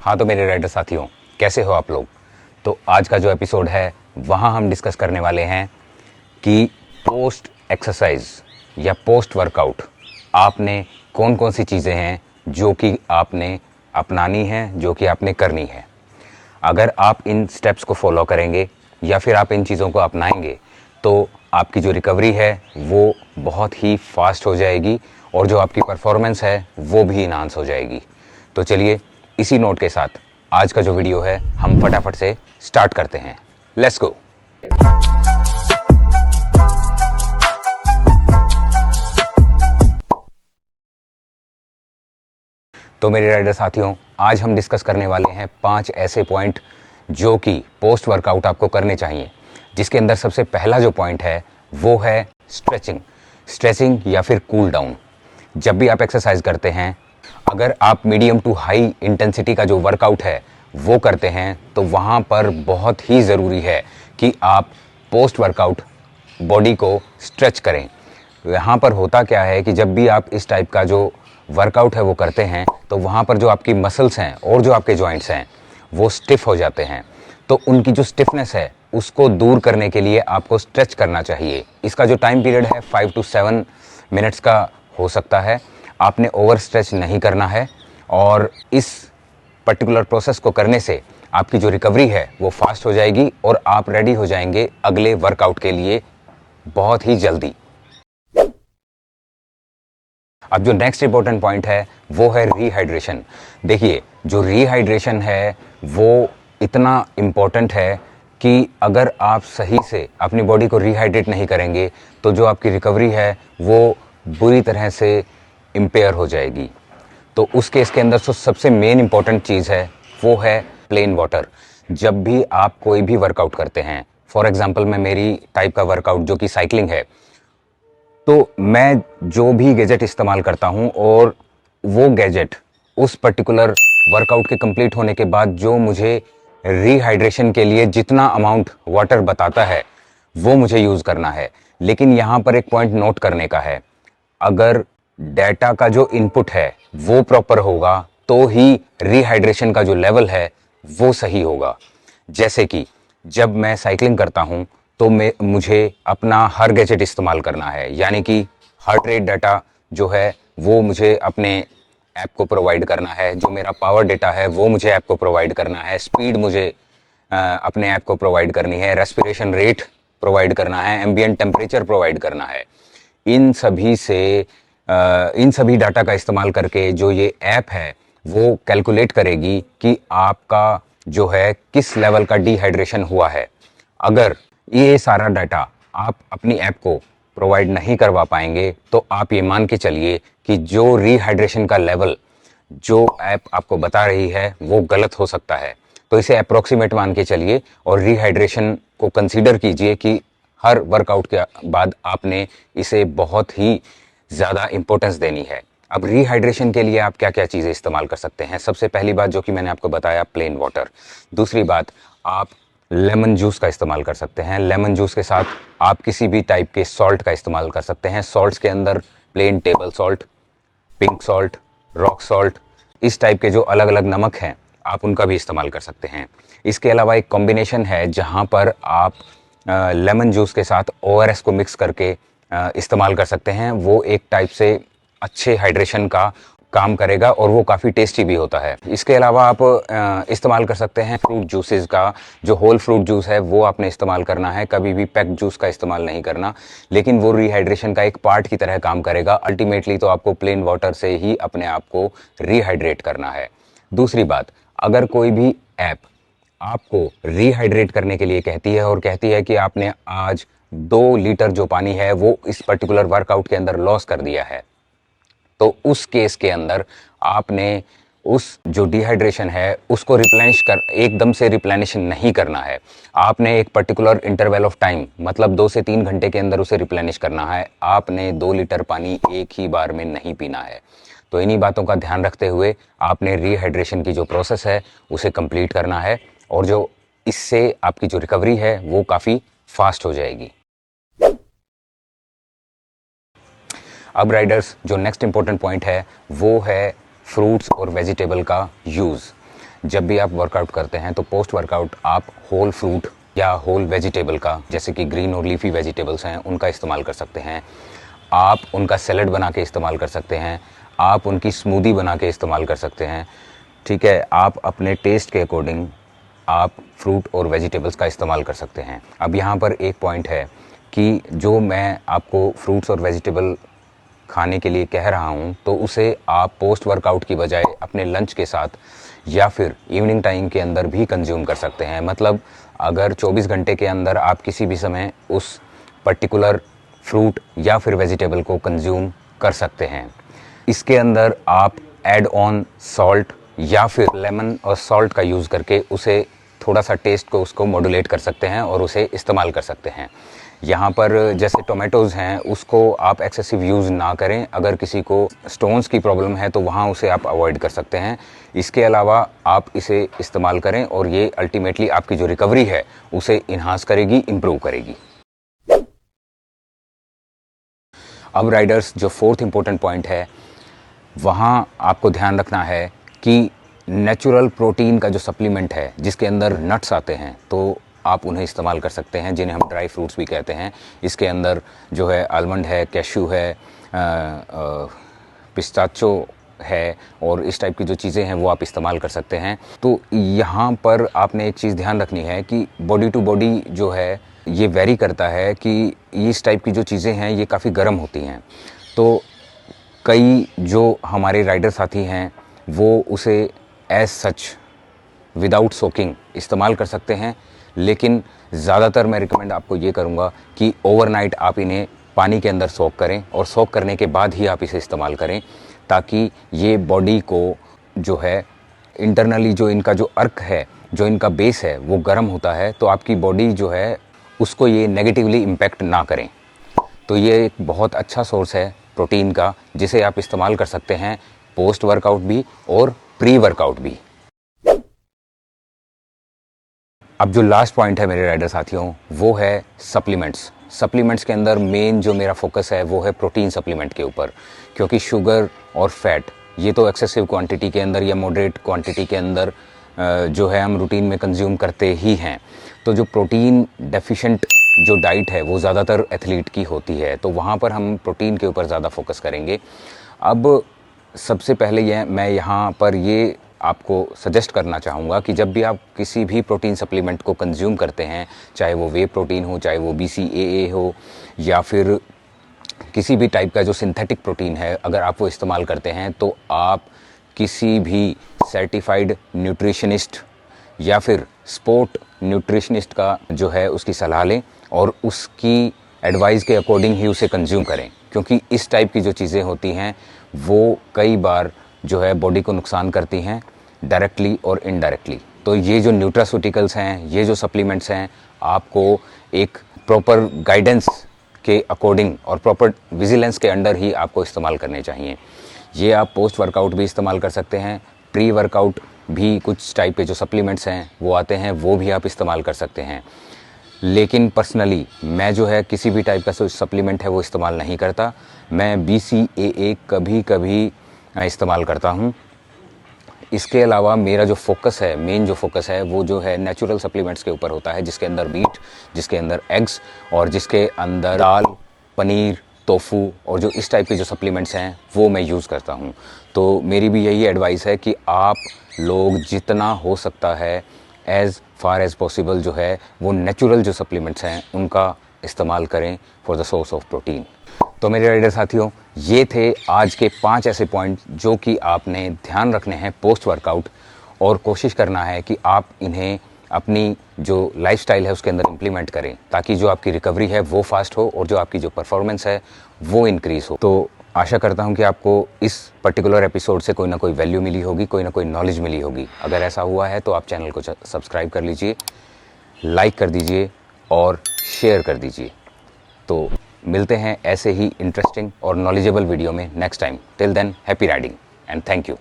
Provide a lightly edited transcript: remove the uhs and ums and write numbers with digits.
हाँ तो मेरे राइडर साथियों, कैसे हो आप लोग। तो आज का जो एपिसोड है वहाँ हम डिस्कस करने वाले हैं कि पोस्ट एक्सरसाइज या पोस्ट वर्कआउट आपने कौन कौन सी चीज़ें हैं जो कि आपने अपनानी है, जो कि आपने करनी है। अगर आप इन स्टेप्स को फॉलो करेंगे या फिर आप इन चीज़ों को अपनाएंगे तो आपकी जो रिकवरी है वो बहुत ही फास्ट हो जाएगी और जो आपकी परफॉर्मेंस है वो भी इन्हांस हो जाएगी। तो चलिए इसी नोट के साथ आज का जो वीडियो है हम फटाफट से स्टार्ट करते हैं। Let's go. तो मेरे राइडर साथियों, आज हम डिस्कस करने वाले हैं 5 ऐसे पॉइंट जो कि पोस्ट वर्कआउट आपको करने चाहिए, जिसके अंदर सबसे पहला जो पॉइंट है वो है स्ट्रेचिंग या फिर कूल डाउन। जब भी आप एक्सरसाइज करते हैं, अगर आप मीडियम टू हाई इंटेंसिटी का जो वर्कआउट है वो करते हैं तो वहाँ पर बहुत ही ज़रूरी है कि आप पोस्ट वर्कआउट बॉडी को स्ट्रेच करें। यहाँ पर होता क्या है कि जब भी आप इस टाइप का जो वर्कआउट है वो करते हैं तो वहाँ पर जो आपकी मसल्स हैं और जो आपके जॉइंट्स हैं वो स्टिफ हो जाते हैं। तो उनकी जो स्टिफनेस है उसको दूर करने के लिए आपको स्ट्रेच करना चाहिए। इसका जो टाइम पीरियड है 5 to 7 मिनट्स का हो सकता है। आपने ओवर स्ट्रेच नहीं करना है और इस पर्टिकुलर प्रोसेस को करने से आपकी जो रिकवरी है वो फास्ट हो जाएगी और आप रेडी हो जाएंगे अगले वर्कआउट के लिए बहुत ही जल्दी। अब जो नेक्स्ट इंपॉर्टेंट पॉइंट है वो है रीहाइड्रेशन। देखिए, जो रीहाइड्रेशन है वो इतना इम्पोर्टेंट है कि अगर आप सही से अपनी बॉडी को रीहाइड्रेट नहीं करेंगे तो जो आपकी रिकवरी है वो बुरी तरह से इम्पेयर हो जाएगी। तो उस केस के अंदर सबसे मेन इंपॉर्टेंट चीज़ है वो है प्लेन वाटर। जब भी आप कोई भी वर्कआउट करते हैं, फॉर एग्जांपल मैं मेरी टाइप का वर्कआउट जो कि साइकिलिंग है, तो मैं जो भी गैजेट इस्तेमाल करता हूं और वो गैजेट उस पर्टिकुलर वर्कआउट के कंप्लीट होने के बाद जो मुझे रीहाइड्रेशन के लिए जितना अमाउंट वाटर बताता है वो मुझे यूज़ करना है। लेकिन यहाँ पर एक पॉइंट नोट करने का है, अगर डेटा का जो इनपुट है वो प्रॉपर होगा तो ही रीहाइड्रेशन का जो लेवल है वो सही होगा। जैसे कि जब मैं साइकिलिंग करता हूं तो मुझे अपना हर गैजेट इस्तेमाल करना है, यानी कि हार्ट रेट डाटा जो है वो मुझे अपने ऐप को प्रोवाइड करना है, जो मेरा पावर डेटा है वो मुझे ऐप को प्रोवाइड करना है, स्पीड मुझे अपने ऐप को प्रोवाइड करनी है, रेस्पिरेशन रेट प्रोवाइड करना है, एम्बिएंट टेम्परेचर प्रोवाइड करना है। इन सभी डाटा का इस्तेमाल करके जो ये ऐप है वो कैलकुलेट करेगी कि आपका जो है किस लेवल का डिहाइड्रेशन हुआ है। अगर ये सारा डाटा आप अपनी ऐप को प्रोवाइड नहीं करवा पाएंगे तो आप ये मान के चलिए कि जो रीहाइड्रेशन का लेवल जो ऐप आपको बता रही है वो गलत हो सकता है। तो इसे अप्रोक्सीमेट मान के चलिए और रीहाइड्रेशन को कंसीडर कीजिए कि हर वर्कआउट के बाद आपने इसे बहुत ही ज़्यादा इंपॉर्टेंस देनी है। अब रीहाइड्रेशन के लिए आप क्या क्या चीज़ें इस्तेमाल कर सकते हैं। सबसे पहली बात जो कि मैंने आपको बताया, प्लेन वाटर। दूसरी बात, आप लेमन जूस का इस्तेमाल कर सकते हैं। लेमन जूस के साथ आप किसी भी टाइप के सॉल्ट का इस्तेमाल कर सकते हैं। सॉल्ट्स के अंदर plain table salt, pink salt, rock salt, इस टाइप के जो अलग अलग नमक हैं आप उनका भी इस्तेमाल कर सकते हैं। इसके अलावा एक कॉम्बिनेशन है जहाँ पर आप लेमन जूस के साथ ORS को मिक्स करके इस्तेमाल कर सकते हैं। वो एक टाइप से अच्छे हाइड्रेशन का काम करेगा और वो काफ़ी टेस्टी भी होता है। इसके अलावा आप इस्तेमाल कर सकते हैं फ्रूट जूसेस का। जो होल फ्रूट जूस है वो आपने इस्तेमाल करना है, कभी भी पैक्ड जूस का इस्तेमाल नहीं करना, लेकिन वो रीहाइड्रेशन का एक पार्ट की तरह काम करेगा। अल्टीमेटली तो आपको प्लेन वाटर से ही अपने आप को रीहाइड्रेट करना है। दूसरी बात, अगर कोई भी ऐप आपको रीहाइड्रेट करने के लिए कहती है और कहती है कि आपने आज 2 लीटर जो पानी है वो इस पर्टिकुलर वर्कआउट के अंदर लॉस कर दिया है, तो उस केस के अंदर आपने उस जो डिहाइड्रेशन है उसको एकदम से रिप्लेनिश नहीं करना है। आपने एक पर्टिकुलर इंटरवल ऑफ टाइम, मतलब 2 से 3 घंटे के अंदर उसे रिप्लेनिश करना है। आपने 2 लीटर पानी एक ही बार में नहीं पीना है। तो इन्हीं बातों का ध्यान रखते हुए आपने रीहाइड्रेशन की जो प्रोसेस है उसे कंप्लीट करना है और जो इससे आपकी जो रिकवरी है वो काफ़ी फास्ट हो जाएगी। अब राइडर्स, जो नेक्स्ट इंपॉर्टेंट पॉइंट है वो है फ्रूट्स और वेजिटेबल का यूज़। जब भी आप वर्कआउट करते हैं तो पोस्ट वर्कआउट आप होल फ्रूट या होल वेजिटेबल का, जैसे कि ग्रीन और लीफी वेजिटेबल्स हैं, उनका इस्तेमाल कर सकते हैं। आप उनका सैलड बना के इस्तेमाल कर सकते हैं, आप उनकी स्मूदी बना के इस्तेमाल कर सकते हैं। ठीक है, आप अपने टेस्ट के अकॉर्डिंग आप फ्रूट और वेजिटेबल्स का इस्तेमाल कर सकते हैं। अब यहाँ पर एक पॉइंट है कि जो मैं आपको फ्रूट्स और वेजिटेबल खाने के लिए कह रहा हूँ, तो उसे आप पोस्ट वर्कआउट की बजाय अपने लंच के साथ या फिर इवनिंग टाइम के अंदर भी कंज्यूम कर सकते हैं। मतलब अगर 24 घंटे के अंदर आप किसी भी समय उस पर्टिकुलर फ्रूट या फिर वेजिटेबल को कंज्यूम कर सकते हैं। इसके अंदर आप ऐड ऑन सॉल्ट या फिर लेमन और सॉल्ट का यूज़ करके उसे थोड़ा सा टेस्ट को उसको मॉड्यूलेट कर सकते हैं और उसे इस्तेमाल कर सकते हैं। यहाँ पर जैसे टोमेटोज़ हैं, उसको आप एक्सेसिव यूज़ ना करें। अगर किसी को स्टोन्स की प्रॉब्लम है तो वहाँ उसे आप अवॉइड कर सकते हैं। इसके अलावा आप इसे इस्तेमाल करें और ये अल्टीमेटली आपकी जो रिकवरी है उसे इन्हांस करेगी, इम्प्रूव करेगी। अब राइडर्स, जो फोर्थ इंपॉर्टेंट पॉइंट है, वहाँ आपको ध्यान रखना है कि नेचुरल प्रोटीन का जो सप्लीमेंट है जिसके अंदर नट्स आते हैं, तो आप उन्हें इस्तेमाल कर सकते हैं, जिन्हें हम ड्राई फ्रूट्स भी कहते हैं। इसके अंदर जो है आलमंड है, कैश्यू है, पिस्ताचो है और इस टाइप की जो चीज़ें हैं वो आप इस्तेमाल कर सकते हैं। तो यहाँ पर आपने एक चीज़ ध्यान रखनी है कि बॉडी टू बॉडी जो है ये वेरी करता है कि इस टाइप की जो चीज़ें हैं ये काफ़ी गर्म होती हैं। तो कई जो हमारे राइडर साथी हैं वो उसे एज सच विदाउट सोकिंग इस्तेमाल कर सकते हैं, लेकिन ज़्यादातर मैं रिकमेंड आपको ये करूँगा कि ओवरनाइट आप इन्हें पानी के अंदर सोक करें और सोक करने के बाद ही आप इसे इस्तेमाल करें, ताकि ये बॉडी को जो है इंटरनली जो इनका जो अर्क है, जो इनका बेस है वो गर्म होता है, तो आपकी बॉडी जो है उसको ये नेगेटिवली इम्पेक्ट ना करें। तो ये एक बहुत अच्छा सोर्स है प्रोटीन का, जिसे आप इस्तेमाल कर सकते हैं पोस्ट वर्कआउट भी और प्री वर्कआउट भी। अब जो लास्ट पॉइंट है मेरे राइडर साथियों, वो है सप्लीमेंट्स। सप्लीमेंट्स के अंदर मेन जो मेरा फोकस है वो है प्रोटीन सप्लीमेंट के ऊपर, क्योंकि शुगर और फैट ये तो एक्सेसिव क्वांटिटी के अंदर या मॉडरेट क्वांटिटी के अंदर जो है हम रूटीन में कंज्यूम करते ही हैं। तो जो प्रोटीन डेफिशिएंट जो डाइट है वो ज़्यादातर एथलीट की होती है, तो वहाँ पर हम प्रोटीन के ऊपर ज़्यादा फोकस करेंगे। अब सबसे पहले मैं यहाँ पर ये आपको सजेस्ट करना चाहूँगा कि जब भी आप किसी भी प्रोटीन सप्लीमेंट को कंज्यूम करते हैं, चाहे वो वे प्रोटीन हो, चाहे वो BCAA हो, या फिर किसी भी टाइप का जो सिंथेटिक प्रोटीन है, अगर आप वो इस्तेमाल करते हैं तो आप किसी भी सर्टिफाइड न्यूट्रिशनिस्ट या फिर स्पोर्ट न्यूट्रिशनिस्ट का जो है उसकी सलाह लें और उसकी एडवाइस के अकॉर्डिंग ही उसे कंज्यूम करें, क्योंकि इस टाइप की जो चीज़ें होती हैं वो कई बार जो है बॉडी को नुकसान करती हैं डायरेक्टली और इनडायरेक्टली। तो ये जो न्यूट्रास्यूटिकल्स हैं, ये जो सप्लीमेंट्स हैं, आपको एक प्रॉपर गाइडेंस के अकॉर्डिंग और प्रॉपर विजिलेंस के अंडर ही आपको इस्तेमाल करने चाहिए। ये आप पोस्ट वर्कआउट भी इस्तेमाल कर सकते हैं, प्री वर्कआउट भी कुछ टाइप के जो सप्लीमेंट्स हैं वो आते हैं, वो भी आप इस्तेमाल कर सकते हैं। लेकिन पर्सनली मैं जो है किसी भी टाइप का जो सप्लीमेंट है वो इस्तेमाल नहीं करता। मैं BCAA कभी कभी इस्तेमाल करता हूँ। इसके अलावा मेरा जो फोकस है, मेन जो फोकस है वो जो है नेचुरल सप्लीमेंट्स के ऊपर होता है, जिसके अंदर मीट, जिसके अंदर एग्स और जिसके अंदर दाल, पनीर, टोफू और जो इस टाइप के जो सप्लीमेंट्स हैं वो मैं यूज़ करता हूँ। तो मेरी भी यही एडवाइस है कि आप लोग जितना हो सकता है एज़ फार एज़ पॉसिबल जो है वो नेचुरल जो सप्लीमेंट्स हैं उनका इस्तेमाल करें for the source of protein. तो मेरे राइडर साथियों, ये थे आज के 5 ऐसे पॉइंट जो कि आपने ध्यान रखने हैं पोस्ट वर्कआउट, और कोशिश करना है कि आप इन्हें अपनी जो लाइफस्टाइल है उसके अंदर इम्प्लीमेंट करें, ताकि जो आपकी रिकवरी है वो फास्ट हो और जो आपकी जो परफॉर्मेंस है वो इंक्रीज़ हो। तो आशा करता हूँ कि आपको इस पर्टिकुलर एपिसोड से कोई ना कोई वैल्यू मिली होगी, कोई ना कोई नॉलेज मिली होगी। अगर ऐसा हुआ है तो आप चैनल को सब्सक्राइब कर लीजिए, लाइक कर दीजिए और शेयर कर दीजिए। तो मिलते हैं ऐसे ही इंटरेस्टिंग और नॉलेजेबल वीडियो में next time. Till then, happy riding and thank you.